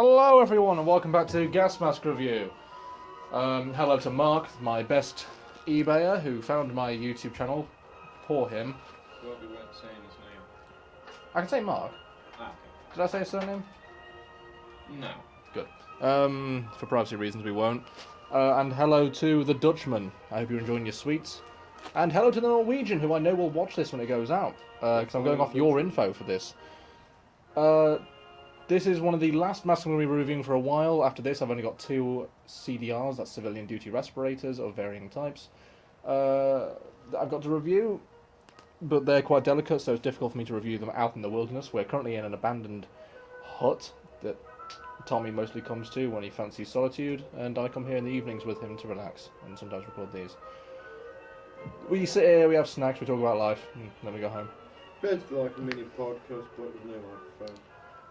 Hello everyone and welcome back to Gas Mask Review. Hello to Mark, my best eBayer, who found my YouTube channel. Poor him. Well, we weren't saying his name. I can say Mark. Ah, Did I say his surname? okay. No. Good. For privacy reasons we won't. And hello to the Dutchman. I hope you're enjoying your sweets. And hello to the Norwegian, who I know will watch this when it goes out. Because I'm going off your info for this. This is one of the last masks I'm going to be reviewing for a while. After this, I've only got two CDRs, that's civilian duty respirators of varying types, that I've got to review, but they're quite delicate, so it's difficult for me to review them out in the wilderness. We're currently in an abandoned hut that Tommy mostly comes to when he fancies solitude, and I come here in the evenings with him to relax, and sometimes record these. We sit here, we have snacks, we talk about life, and then we go home. Basically like a mini podcast, but with no microphone.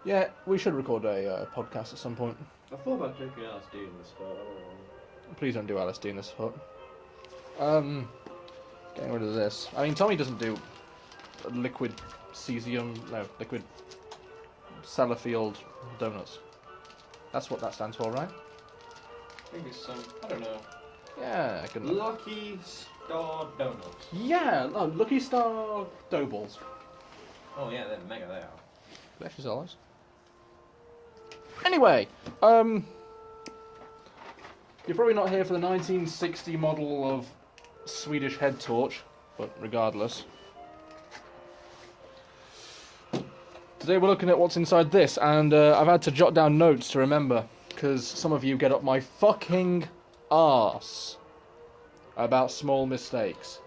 Yeah, we should record a podcast at some point. I thought about taking LSD in the start, I don't know. Please don't do LSD in this hut. Getting rid of this. I mean, Tommy doesn't do liquid liquid Sellafield donuts. That's what that stands for, right? I think it's some, I don't know. Yeah, I can. Lucky Star Donuts. Yeah, no, Lucky Star dough balls. Oh yeah, they're mega, they are. Bless your souls. Anyway, you're probably not here for the 1960 model of Swedish head torch, but regardless. Today we're looking at what's inside this, and I've had to jot down notes to remember, because some of you get up my fucking arse about small mistakes.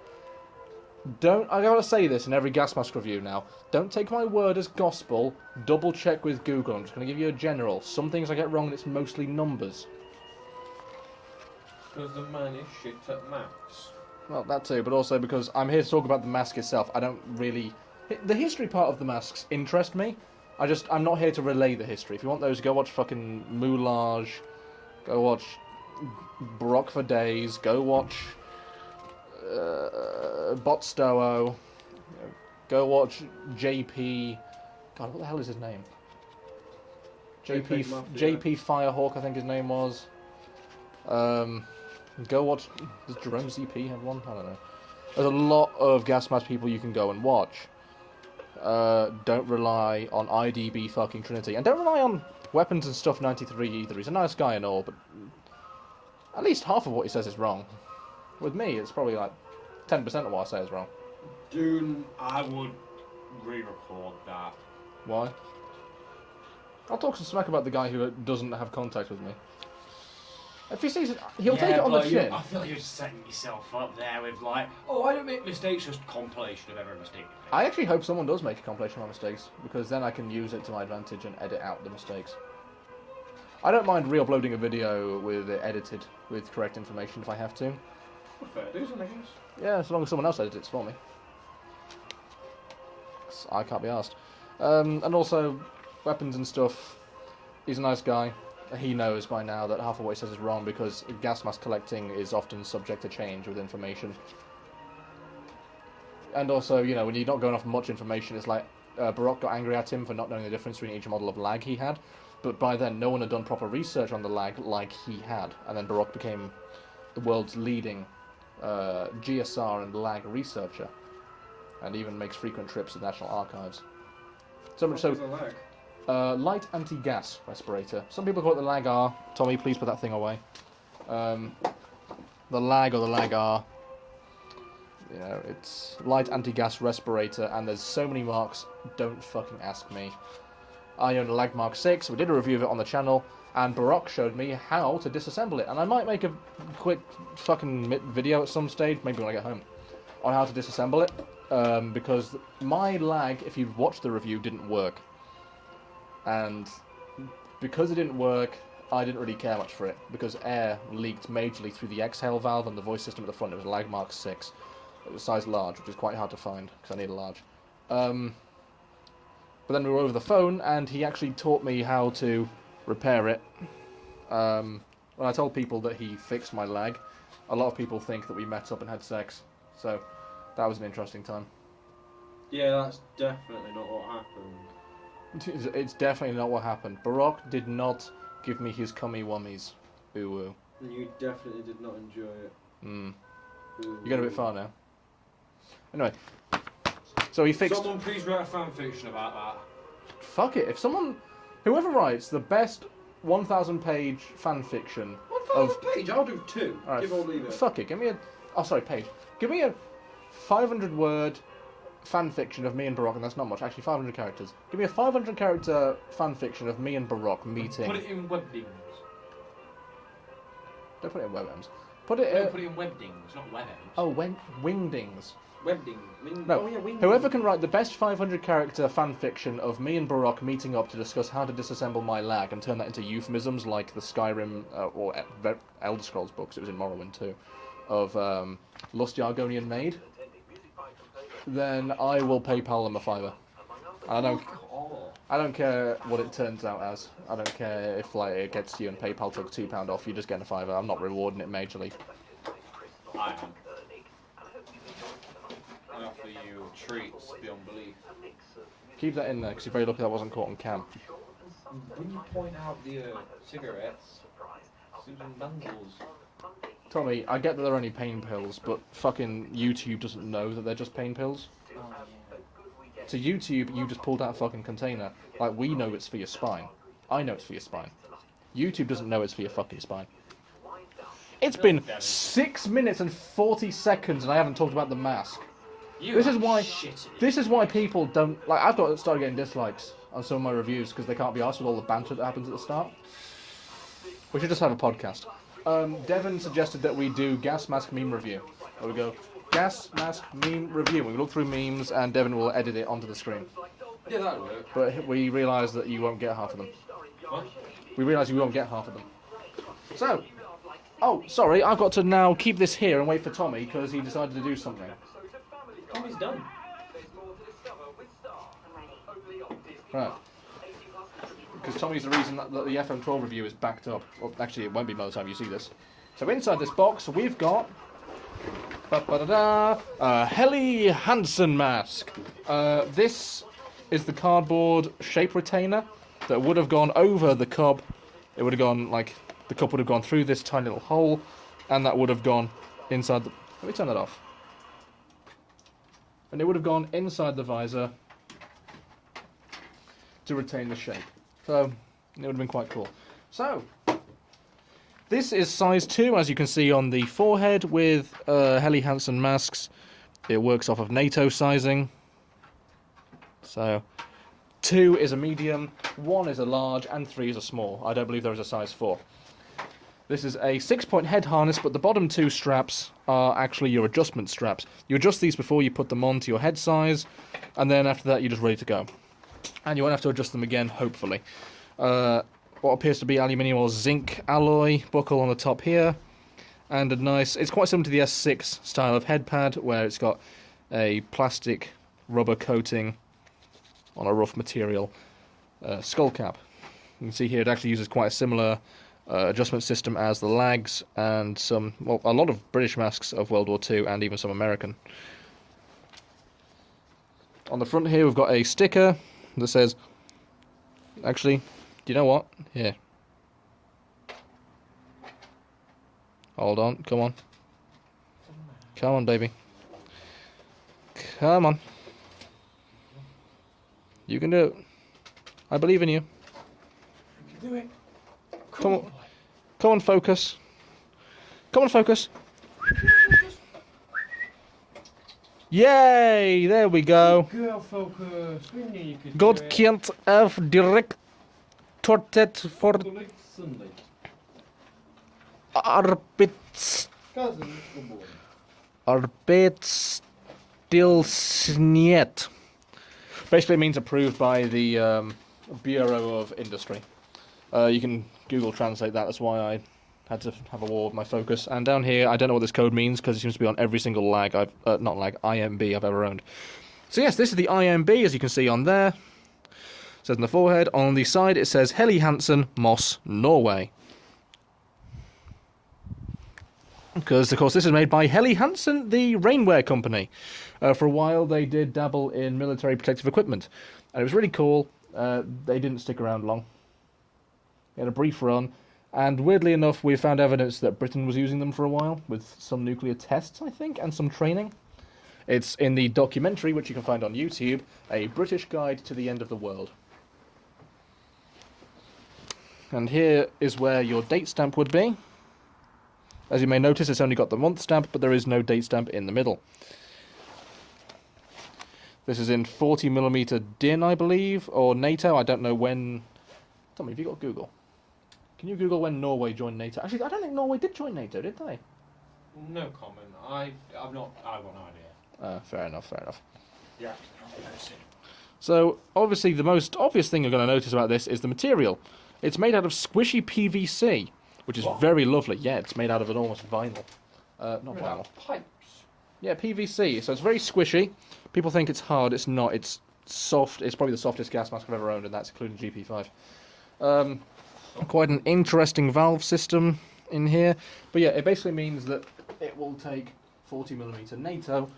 I gotta say this in every gas mask review now. Don't take my word as gospel. Double check with Google. I'm just gonna give you a general. Some things I get wrong, and it's mostly numbers. Because the man is shit at maths. Well, that too, but also because I'm here to talk about the mask itself. I don't really. The history part of the masks interest me. I'm not here to relay the history. If you want those, go watch fucking Moulage. Go watch Brock for Days. Go watch Botstowo. Go watch JP. God, what the hell is his name? JP Firehawk, I think his name was. Go watch. Does Jerome ZP have one? I don't know. There's a lot of gas mask people you can go and watch. Don't rely on IDB fucking Trinity, and don't rely on Weapons and Stuff 93 either. He's a nice guy and all, but at least half of what he says is wrong. With me, it's probably like 10% of what I say is wrong. Dude, I would re-record that. Why? I'll talk some smack about the guy who doesn't have contact with me. If he sees it, he'll take it on the chin. I feel like you're setting yourself up there with like, oh, I don't make mistakes, just compilation of every mistake you make. I actually hope someone does make a compilation of my mistakes, because then I can use it to my advantage and edit out the mistakes. I don't mind re-uploading a video with it edited with correct information if I have to. Fair dues, I guess. Yeah, as long as someone else edits it for me. 'Cause I can't be asked. And also, Weapons and Stuff, he's a nice guy. He knows by now that half of what he says is wrong, because gas mask collecting is often subject to change with information. And also, you know, when you're not going off much information, it's like Baroque got angry at him for not knowing the difference between each model of lag he had. But by then, no one had done proper research on the lag like he had. And then Baroque became the world's leading GSR and lag researcher, and even makes frequent trips to the National Archives. So much so, light anti-gas respirator. Some people call it the LAG-R. Tommy, please put that thing away. The lag or the LAG-R. You know, it's light anti-gas respirator, and there's so many marks. Don't fucking ask me. I own a Lag Mark 6. We did a review of it on the channel, and Baroque showed me how to disassemble it. And I might make a quick fucking video at some stage, maybe when I get home, on how to disassemble it. Because my lag, if you've watched the review, didn't work. And because it didn't work, I didn't really care much for it, because air leaked majorly through the exhale valve and the voice system at the front. It was a Lag Mark 6. It was size large, which is quite hard to find, because I need a large. But then we were over the phone, and he actually taught me how to repair it. When I told people that he fixed my lag, a lot of people think that we met up and had sex. So that was an interesting time. Yeah, that's definitely not what happened. It's definitely not what happened. Barack did not give me his cummy wummies. Ooh. And you definitely did not enjoy it. Mm. Ooh. You got a bit far now. Anyway, so he fixed. Someone please write a fan fiction about that. Fuck it. If someone, whoever writes the best 1,000-page fan fiction 1,000 page, I'll do 2. Alright, Give or leave it. fuck it. Give me a. Oh, sorry, page. Give me a 500-word fan fiction of me and Barack, and that's not much. Actually, 500 characters. Give me a 500-character fan fiction of me and Barack meeting. Put it in webdings. Don't put it in webms. Put it. No, put it in webdings, not webms. Oh, wingdings. Webding. No, Oh, yeah, wing. whoever can write the best 500-character fan fiction of me and Barack meeting up to discuss how to disassemble my lag and turn that into euphemisms like the Skyrim or Elder Scrolls books, it was in Morrowind too, of Lust Yargonian Maid, then I will PayPal them a $5. I don't care what it turns out as. I don't care if like it gets to you and PayPal took £2 off. You're just getting a $5. I'm not rewarding it majorly. I am. I offer you treats beyond belief. Keep that in there because you're very lucky that wasn't caught on cam. When you point out the cigarettes, Susan Bundles. Tommy, I get that they're only pain pills, but fucking YouTube doesn't know that they're just pain pills. Oh, yeah. To YouTube, you just pulled out a fucking container. Like, we know it's for your spine. I know it's for your spine. YouTube doesn't know it's for your fucking spine. It's been 6 minutes and 40 seconds and I haven't talked about the mask. This is why people don't... Like, I've started getting dislikes on some of my reviews because they can't be arsed with all the banter that happens at the start. We should just have a podcast. Devon suggested that we do gas mask meme review. There we go. Gas mask meme review. We look through memes and Devon will edit it onto the screen. Yeah, that'll work. But we realise that you won't get half of them. What? We realise you won't get half of them. So... Oh, sorry, I've got to now keep this here and wait for Tommy because he decided to do something. Tommy's done. Right. Because Tommy's the reason that the FM12 review is backed up. Well, actually, it won't be by the time you see this. So inside this box, we've got... a Helly Hansen mask. This is the cardboard shape retainer that would have gone over the cup. It would have gone, like... The cup would have gone through this tiny little hole, and that would have gone inside the... Let me turn that off. And it would have gone inside the visor to retain the shape. So, it would have been quite cool. So, this is size 2, as you can see on the forehead, with Helly Hansen masks. It works off of NATO sizing. So, 2 is a medium, 1 is a large, and 3 is a small. I don't believe there is a size 4. This is a 6-point head harness, but the bottom 2 straps are actually your adjustment straps. You adjust these before you put them on to your head size, and then after that you're just ready to go. And you won't have to adjust them again, hopefully. What appears to be aluminium or zinc alloy buckle on the top here, and a nice... It's quite similar to the S6 style of head pad, where it's got a plastic rubber coating on a rough material skull cap. You can see here it actually uses quite a similar... adjustment system as the lags and some, well, a lot of British masks of World War II and even some American. On the front here we've got a sticker that says, actually, do you know what? Here. Hold on, come on. Come on, baby. Come on. You can do it. I believe in you. You can do it. Come on. Come on, focus. Come on, focus. Yay! There we go. Girl focus. We knew you could God do it. can't have direct tortet for Sunday. arbits Cousin, good boy. Arbeitsstilsniet. Basically, it means approved by the Bureau of Industry. You can Google Translate that. That's why I had to have a war with my focus. And down here, I don't know what this code means because it seems to be on every single lag IMB I've ever owned. So yes, this is the IMB, as you can see on there. It says on the forehead. On the side, it says Helly Hansen, Moss, Norway. Because, of course, this is made by Helly Hansen, the rainwear company. For a while, they did dabble in military protective equipment. And it was really cool. They didn't stick around long. They had a brief run, and weirdly enough, we found evidence that Britain was using them for a while, with some nuclear tests, I think, and some training. It's in the documentary, which you can find on YouTube, A British Guide to the End of the World. And here is where your date stamp would be. As you may notice, it's only got the month stamp, but there is no date stamp in the middle. This is in 40mm DIN, I believe, or NATO. I don't know when. Tell me, have you got Google? Can you Google when Norway joined NATO? Actually, I don't think Norway did join NATO, did they? No comment. I've got no idea. Fair enough, fair enough. Yeah. So, obviously, the most obvious thing you're going to notice about this is the material. It's made out of squishy PVC, which is very lovely. Yeah, it's made out of enormous vinyl. Not vinyl. Pipes. Yeah, PVC. So it's very squishy. People think it's hard. It's not. It's soft. It's probably the softest gas mask I've ever owned, and that's including GP5. Quite an interesting valve system in here. But yeah, it basically means that it will take 40mm NATO,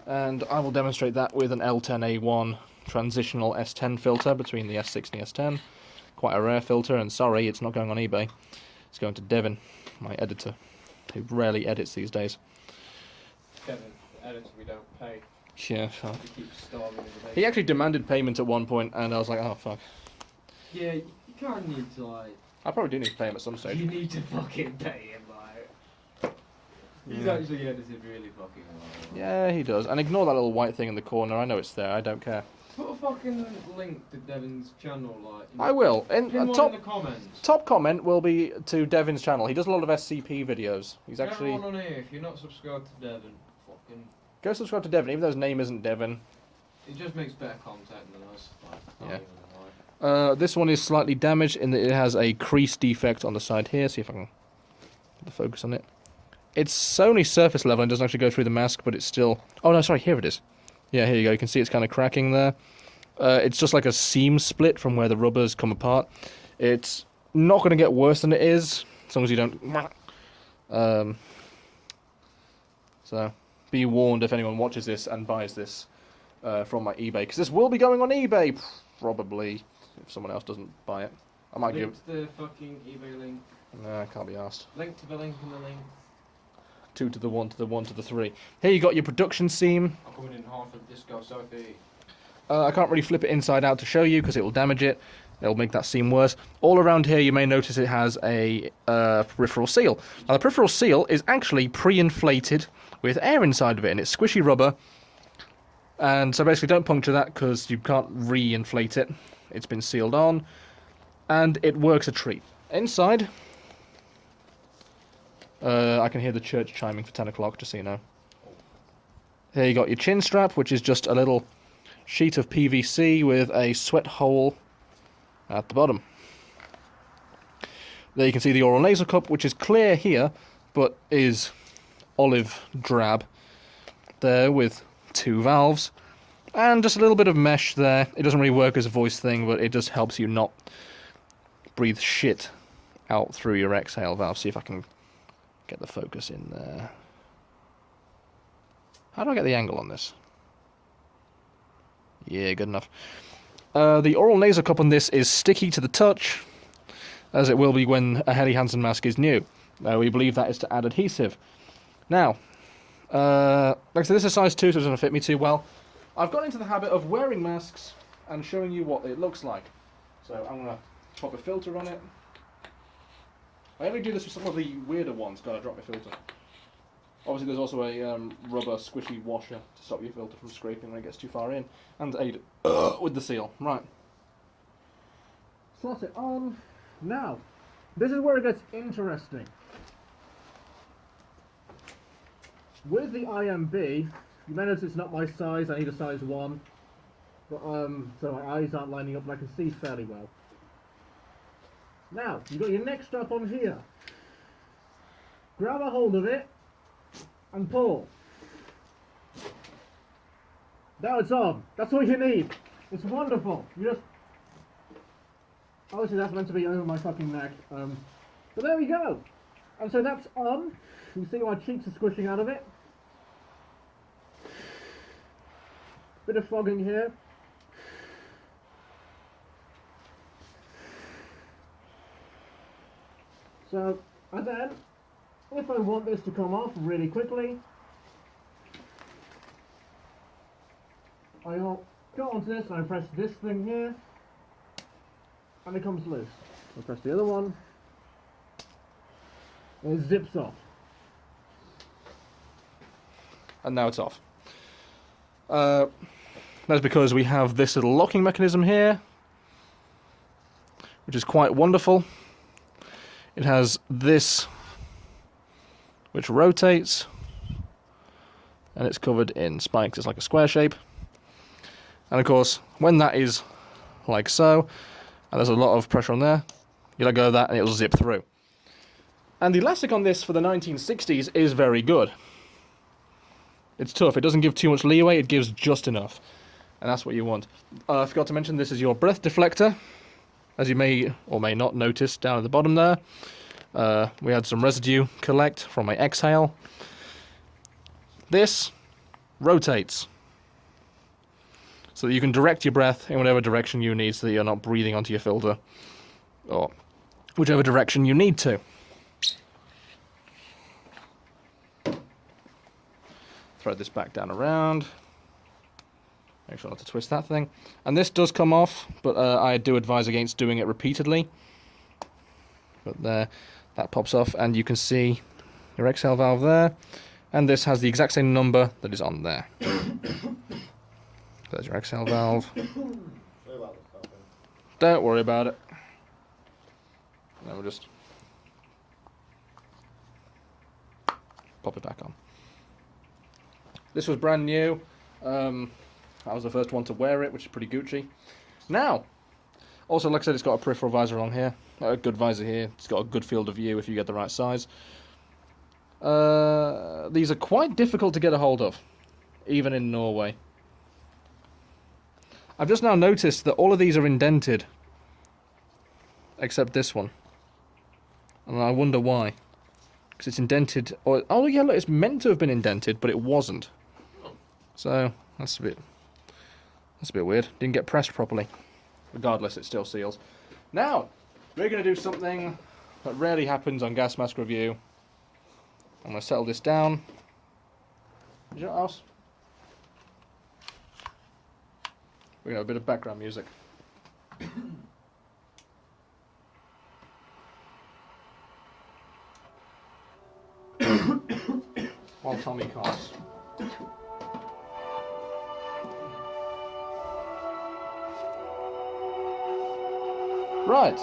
and I will demonstrate that with an L10A1 transitional S10 filter between the S6 and the S10. Quite a rare filter, and sorry, it's not going on eBay. It's going to Devin, my editor, who rarely edits these days. Kevin, the editor we don't pay. Yeah, fuck. He keeps starving in the basement. He actually demanded payment at one point, and I was like, oh, fuck. Yeah, you kind of need to, like... I probably do need to pay him at some stage. You need to fucking pay him, like... He's actually edited really fucking well. Yeah, he does. And ignore that little white thing in the corner. I know it's there. I don't care. Put a fucking link to Devin's channel, like... I will. In Pin one in the comments. top comment will be to Devin's channel. He does a lot of SCP videos. He's actually... Everyone on here, if you're not subscribed to Devin, fucking... Go subscribe to Devin, even though his name isn't Devin. It just makes better content than us. Like, Yeah. even lie. This one is slightly damaged in that it has a crease defect on the side here. See if I can get the focus on it. It's only surface level and doesn't actually go through the mask, but it's still... Oh, no, sorry, here it is. Yeah, here you go. You can see it's kind of cracking there. It's just like a seam split from where the rubbers come apart. It's not going to get worse than it is, as long as you don't... So, be warned if anyone watches this and buys this from my eBay, because this will be going on eBay, probably, if someone else doesn't buy it. I might Link to the fucking eBay link. No, I can't be asked. Link to the link in the link. 2 to the 1 to the 1 to the 3. Here you got your production seam. I'm coming in half of Disco Sophie. I can't really flip it inside out to show you because it will damage it. It'll make that seam worse. All around here you may notice it has a peripheral seal. Now the peripheral seal is actually pre-inflated with air inside of it, and it's squishy rubber. And so basically don't puncture that because you can't re-inflate it. It's been sealed on, and it works a treat. Inside, I can hear the church chiming for 10 o'clock, just so you know. Here you got your chin strap, which is just a little sheet of PVC with a sweat hole at the bottom. There you can see the oral nasal cup, which is clear here, but is olive drab there with 2 valves. And just a little bit of mesh there. It doesn't really work as a voice thing, but it just helps you not breathe shit out through your exhale valve. See if I can get the focus in there. How do I get the angle on this? Yeah, good enough. The oral nasal cup on this is sticky to the touch, as it will be when a Helly Hansen mask is new. We believe that is to add adhesive. Now, like I said, this is size 2, so it doesn't fit me too well. I've got into the habit of wearing masks and showing you what it looks like. So I'm going to pop a filter on it. I only do this with some of the weirder ones, because I drop my filter. Obviously there's also a rubber squishy washer to stop your filter from scraping when it gets too far in, and to aid with the seal. Right. Slot it on. Now, this is where it gets interesting. With the IMB, you may notice it's not my size, I need a size 1. But, so my eyes aren't lining up, but I can see fairly well. Now, you've got your neck strap on here. Grab a hold of it and pull. Now it's on. That's all you need. It's wonderful. You just... Obviously that's meant to be over my fucking neck. But there we go. And so that's on. You see my cheeks are squishing out of it. Bit of fogging here. So, and then, if I want this to come off really quickly, I'll go onto this and I press this thing here, and it comes loose. I press the other one, and it zips off. And now it's off. That's because we have this little locking mechanism here, which is quite wonderful. It has this, which rotates, and it's covered in spikes. It's like a square shape. And of course, when that is like so, and there's a lot of pressure on there, you let go of that and it'll zip through. And the elastic on this for the 1960s is very good. It's tough. It doesn't give too much leeway. It gives just enough. And that's what you want. I forgot to mention, this is your breath deflector. As you may or may not notice down at the bottom there. We had some residue collect from my exhale. This rotates, so that you can direct your breath in whatever direction you need, so that you're not breathing onto your filter, or whichever direction you need to. Thread this back down around. Make sure not to twist that thing. And this does come off, but I do advise against doing it repeatedly. But there, that pops off, and you can see your exhale valve there. And this has the exact same number that is on there. There's your exhale valve. Don't worry about it. Now we'll just pop it back on. This was brand new. I was the first one to wear it, which is pretty Gucci. Now, also, like I said, it's got a peripheral visor on here. A good visor here. It's got a good field of view if you get the right size. These are quite difficult to get a hold of, even in Norway. I've just now noticed that all of these are indented, except this one. And I wonder why. Because it's indented. Or, oh yeah, look, it's meant to have been indented, but it wasn't. So, that's a bit weird. Didn't get pressed properly. Regardless, it still seals. Now, we're going to do something that rarely happens on Gas Mask Review. I'm going to settle this down. Is your house? We're going to have a bit of background music. While Tommy coughs. Right.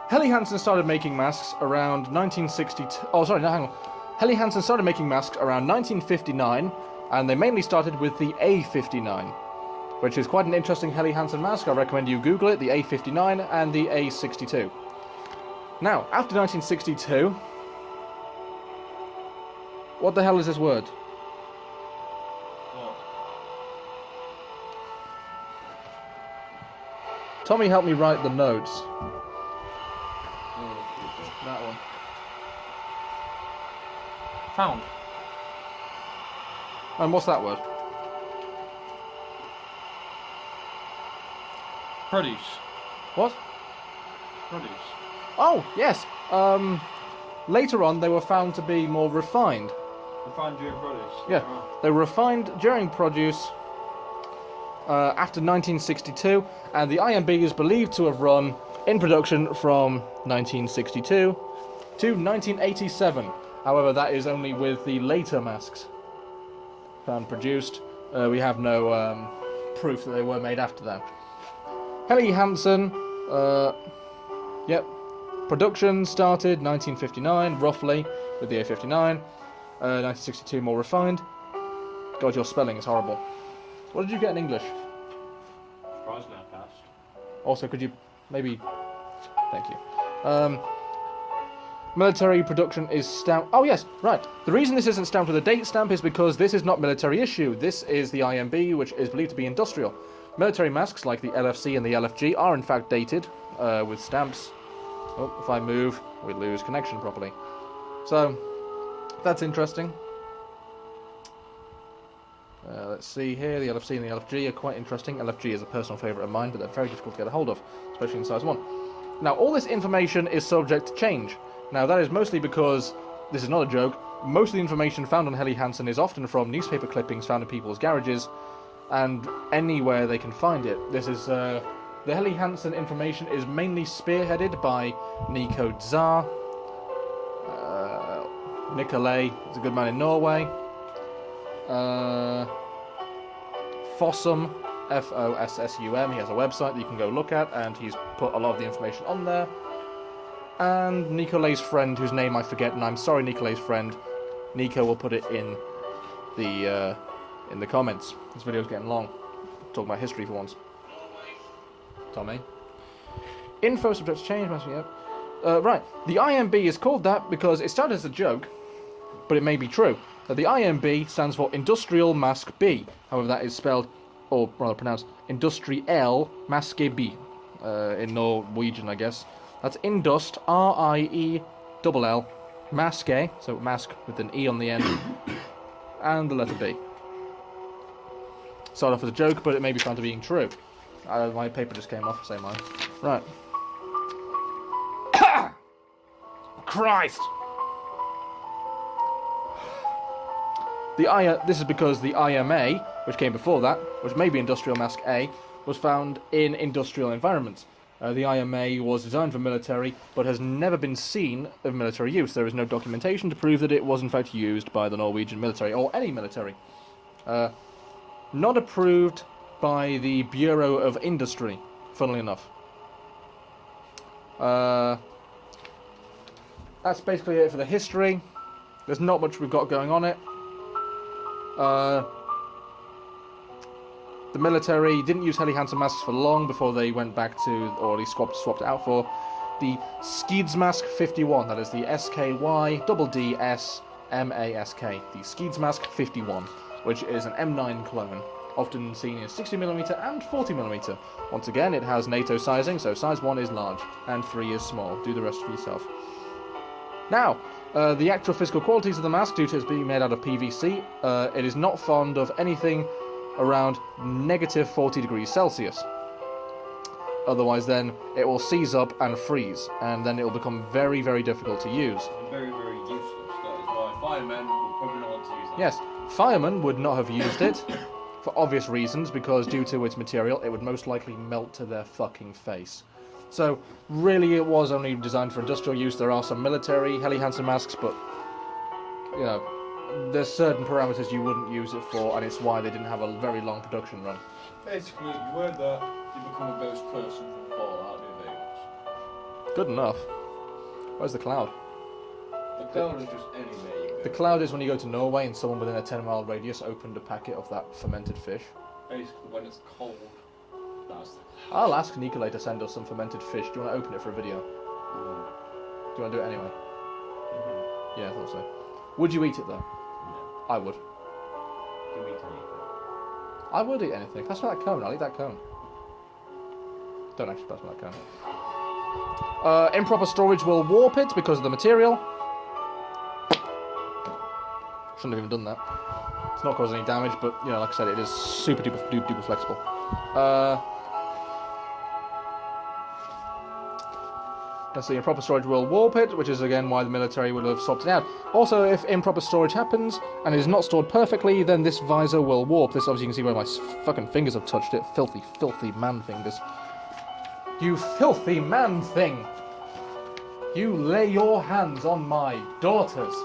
Helly Hansen started making masks around 1962. Oh, sorry, no, hang on. Helly Hansen started making masks around 1959, and they mainly started with the A59, which is quite an interesting Helly Hansen mask. I recommend you Google it, the A59 and the A62. Now, after 1962, what the hell is this word? What? Tommy helped me write the notes. That one. Found. And what's that word? Produce. What? Produce. Oh, yes. Later on, they were found to be more refined. Refined during produce. Yeah, they were refined during produce after 1962, and the IMB is believed to have run in production from 1962 to 1987. However, that is only with the later masks found produced. We have no proof that they were made after that. Helly Hansen, yep, production started 1959, roughly, with the A59. 1962 more refined. God, your spelling is horrible. What did you get in English? Surprisingly, I passed. Also, could you maybe... Thank you. Military production is stamped... Oh, yes, right. The reason this isn't stamped with a date stamp is because this is not military issue. This is the IMB, which is believed to be industrial. Military masks, like the LFC and the LFG, are in fact dated with stamps. Oh, if I move, we lose connection properly. So, that's interesting. Let's see here, the LFC and the LFG are quite interesting. LFG is a personal favourite of mine, but they're very difficult to get a hold of, especially in size 1. Now, all this information is subject to change. Now, that is mostly because, this is not a joke, most of the information found on Helly Hansen is often from newspaper clippings found in people's garages, and anywhere they can find it. This is, the Helly Hansen information is mainly spearheaded by Nico Tsar, Nicolay is a good man in Norway, Fossum, F-O-S-S-U-M, he has a website that you can go look at, and he's put a lot of the information on there. And Nicolay's friend, whose name I forget, and I'm sorry Nicolay's friend, Nico will put it in the comments. This video's getting long. Talking about history for once. Tommy. Info subject to change, right, the IMB is called that because it started as a joke, but it may be true. The IMB stands for Industrial Mask B. However, that is spelled, or rather pronounced, Industriell Maske B. In Norwegian, I guess. That's Indust, R-I-E-L-L, Maske, so mask with an E on the end, and the letter B. Started off as a joke, but it may be found to being true. My paper just came off, same line. Right. Christ! This is because the IMA, which came before that, which may be Industrial Mask A, was found in industrial environments. The IMA was designed for military, but has never been seen of military use. There is no documentation to prove that it was in fact used by the Norwegian military, or any military. Not approved by the Bureau of Industry, funnily enough. That's basically it for the history. There's not much we've got going on it. The military didn't use Helly Hansen masks for long before they went back to, or at least swapped it out for, the Skidsmask 51. That is the SKY-DDS-MASK. The Skidsmask 51, which is an M9 clone, often seen in 60mm and 40mm. Once again, it has NATO sizing, so size 1 is large, and 3 is small. Do the rest for yourself. Now, the actual physical qualities of the mask, due to it being made out of PVC, it is not fond of anything around negative 40 degrees Celsius. Otherwise then, it will seize up and freeze, and then it will become very, very difficult to use. Very, very useless. That is why firemen would probably not want to use that. Yes, firemen would not have used it, for obvious reasons, because due to its material, it would most likely melt to their fucking face. So, really it was only designed for industrial use. There are some military Helly Hansen masks, but, you know, there's certain parameters you wouldn't use it for, and it's why they didn't have a very long production run. Basically, if you wear that, you become a ghost person from Fallout New Vegas. Good enough. Where's the cloud? The cloud is just anywhere you go. The cloud is when you go to Norway and someone within a 10-mile radius opened a packet of that fermented fish. Basically, when it's cold, that's the cloud. I'll ask Nicolay to send us some fermented fish. Do you want to open it for a video? No. Do you want to do it anyway? Mm-hmm. Yeah, I thought so. Would you eat it though? No. I would. Give me anything. I would eat anything. Pass me that cone. I'll eat that cone. Don't actually pass me that cone. Improper storage will warp it because of the material. Shouldn't have even done that. It's not causing any damage, but you know, like I said, it is super duper flexible. Let's see, improper storage will warp it, which is again why the military would have swapped it out. Also, if improper storage happens and it is not stored perfectly, then this visor will warp. This obviously you can see where my fucking fingers have touched it. Filthy, filthy man fingers. You filthy man thing! You lay your hands on my daughters.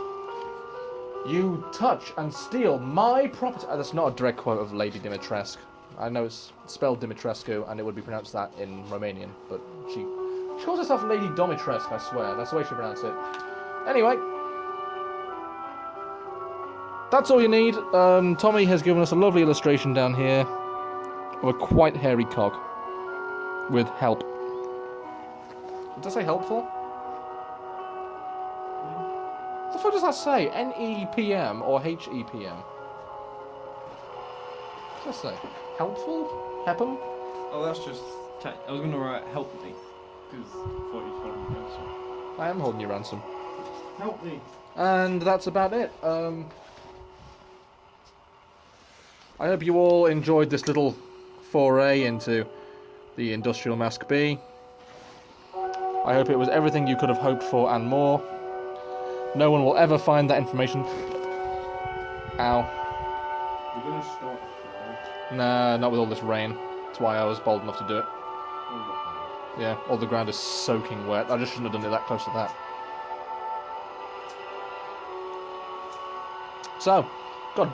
You touch and steal my property. That's not a direct quote of Lady Dimitrescu. I know it's spelled Dimitrescu and it would be pronounced that in Romanian, but she calls herself Lady Domitrescu, I swear. That's the way she pronounced it. Anyway. That's all you need. Tommy has given us a lovely illustration down here of a quite hairy cock with help. Did I say helpful? What the fuck does that say? N-E-P-M or H-E-P-M? What does that say? Helpful? Hepham? Oh, that's just... I was going to write help me. Because I thought you'd hold me ransom. I am holding you ransom. Help me. And that's about it. I hope you all enjoyed this little foray into the Industrial Mask B. I hope it was everything you could have hoped for and more. No one will ever find that information. Ow. We're gonna start a fight. Nah, not with all this rain. That's why I was bold enough to do it. Oh, Yeah, all the ground is soaking wet. I just shouldn't have done it that close to that. So, God,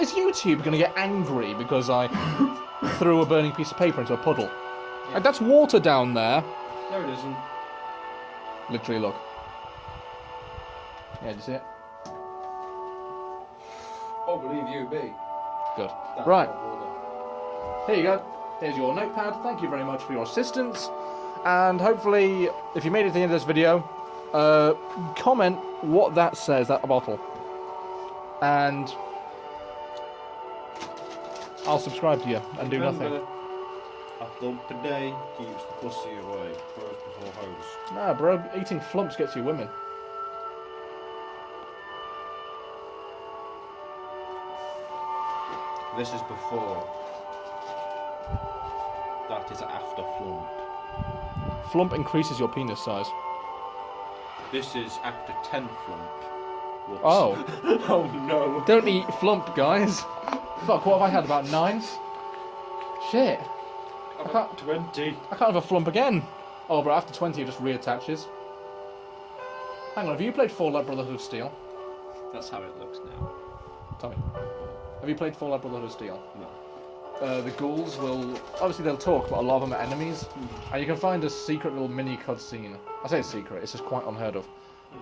is YouTube going to get angry because I threw a burning piece of paper into a puddle? Yeah. Like, that's water down there. no, it isn't. Literally, look. Yeah, did you see it? Oh, believe you, B. Good. That's Right. not water. Here you go. Here's your notepad. Thank you very much for your assistance. And hopefully, if you made it to the end of this video, comment what that says, that bottle. And I'll subscribe to you and do nothing. Remember, a thump a day keeps the pussy away. First before hose. Nah, bro, eating flumps gets you women. This is before. That is after flump. Flump increases your penis size. This is after 10 flump. Whoops. Oh. Oh no. Don't eat flump, guys. Fuck, what have I had? About 9s? Shit. I'm can't- at 20. I can't have a flump again. Oh, but after 20 it just reattaches. Hang on, have you played Fallout Brotherhood of Steel? That's how it looks now. Tommy. Have you played Fallout Brotherhood of Steel? No. The ghouls will... Obviously they'll talk, but a lot of them are enemies. And you can find a secret little mini cutscene. I say it's secret, it's just quite unheard of.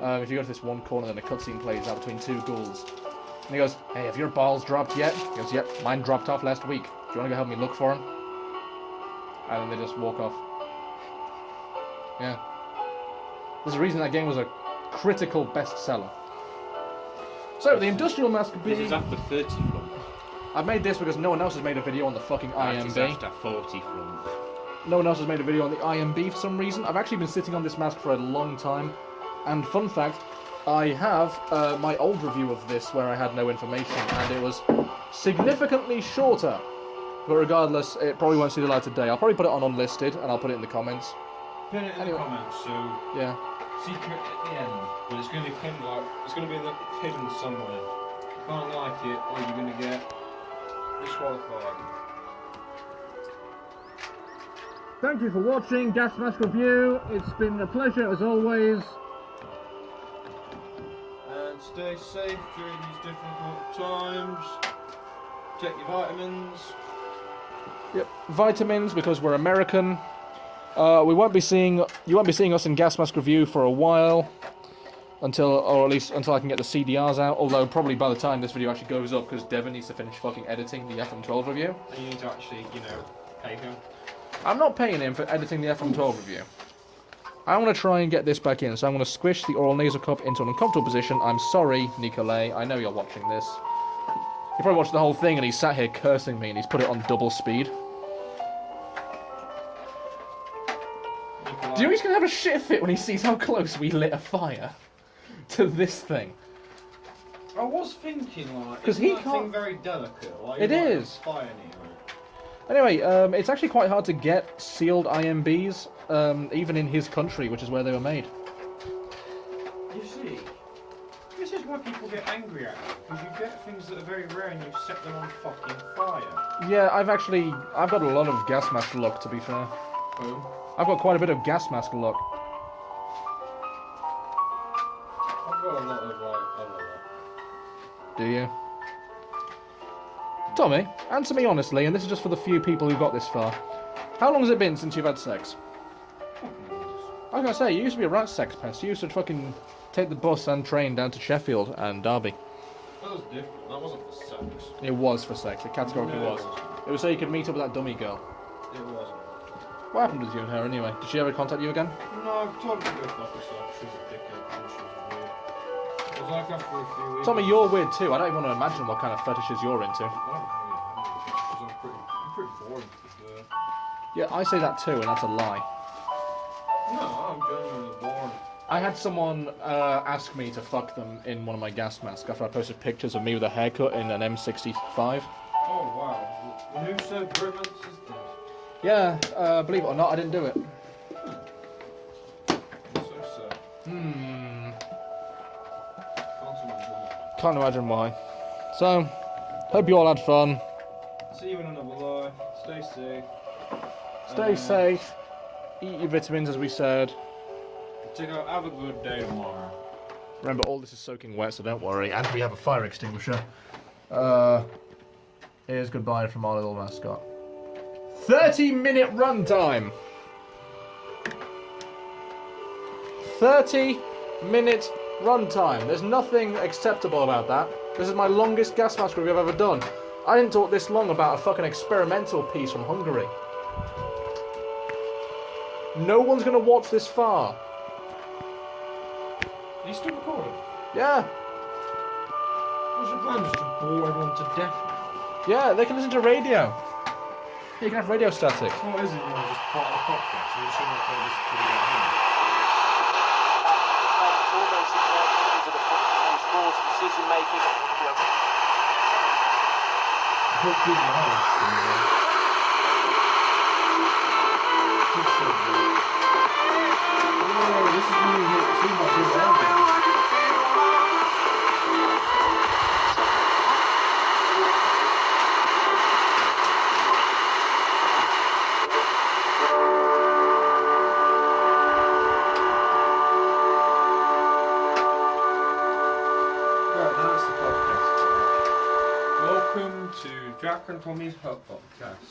If you go to this one corner, then a cutscene plays out between two ghouls. And he goes, "Hey, have your balls dropped yet?" He goes, "Yep, mine dropped off last week. Do you want to go help me look for them?" And then they just walk off. Yeah. There's a reason that game was a critical bestseller. So, the Industrial Mask This B... is after 30 flump. I've made this because no one else has made a video on the fucking That is IMB. after 40 flump. No one else has made a video on the IMB for some reason. I've actually been sitting on this mask for a long time. And fun fact, I have my old review of this where I had no information, and it was significantly shorter. But regardless, it probably won't see the light of day. I'll probably put it on unlisted, and I'll put it in the comments. Put it in Anyway. the comments, so Yeah. secret at the end. But it's going to be pinned it's going to be hidden somewhere. If you can't like it, or you're going to get disqualified. Thank you for watching Gas Mask Review. It's been a pleasure as always. And stay safe during these difficult times. Check your vitamins. Yep. Vitamins, because we're American. You won't be seeing us in Gas Mask Review for a while. Or at least until I can get the CDRs out. Although, probably by the time this video actually goes up, because Devon needs to finish fucking editing the FM12 review. And you need to actually, pay him. I'm not paying him for editing the FM12 review. I want to try and get this back in, so I'm going to squish the oral nasal cup into an uncomfortable position. I'm sorry, Nicolay. I know you're watching this. You probably watched the whole thing and he's sat here cursing me and he's put it on double speed. Do you know he's going to have a shit fit when he sees how close we lit a fire to this thing? I was thinking, Because he can't... thing very delicate. Like, It is. Fire near it. Anyway, it's actually quite hard to get sealed IMBs, even in his country, which is where they were made. You see, this is why people get angry at you, because you get things that are very rare and you set them on fucking fire. Yeah, I've got a lot of gas mask luck, to be fair. Who? I've got quite a bit of gas mask luck. I've got a lot of, other luck. Do you? Tommy, answer me honestly, and this is just for the few people who got this far. How long has it been since you've had sex? I was gonna say, you used to be a right sex pest. You used to fucking take the bus and train down to Sheffield and Derby. That was different. That wasn't for sex. It was for sex. It categorically No, was. it wasn't. It was so you could meet up with that dummy girl. It wasn't. What happened with you and her anyway? Did she ever contact you again? No, I've told her to go fuck herself. She was a dickhead and she was weird. It was like after a few weeks. Tommy, you're weird too. I don't even want to imagine what kind of fetishes you're into. I don't really have any, 'cause I'm pretty boring to be fair. Yeah, I say that too, and that's a lie. No, I'm genuinely boring. I had someone ask me to fuck them in one of my gas masks after I posted pictures of me with a haircut in an M65. Oh wow. Whoso prevents is dead. Yeah, believe it or not, I didn't do it. So sad. Can't imagine why. Can't imagine why. So, hope you all had fun. See you in another life. Stay safe. Stay safe. Eat your vitamins, as we said. Have a good day tomorrow. Remember, all this is soaking wet, so don't worry. And we have a fire extinguisher. Here's goodbye from our little mascot. 30-minute runtime. 30-minute runtime. There's nothing acceptable about that. This is my longest gas mask review I've ever done. I didn't talk this long about a fucking experimental piece from Hungary. No one's gonna watch this far. Are you still recording? Yeah. What's your plan? Just to bore everyone to death now? Yeah, they can listen to radio. You can have radio static. What is it? Just part of the podcast. You assume that they listen till they get home. Almost ignored the sports decision making. Hope people are listening. Oh, this is when you see my good albums. Right, that's the podcast. Welcome to Jack and Tommy's Hut Podcast.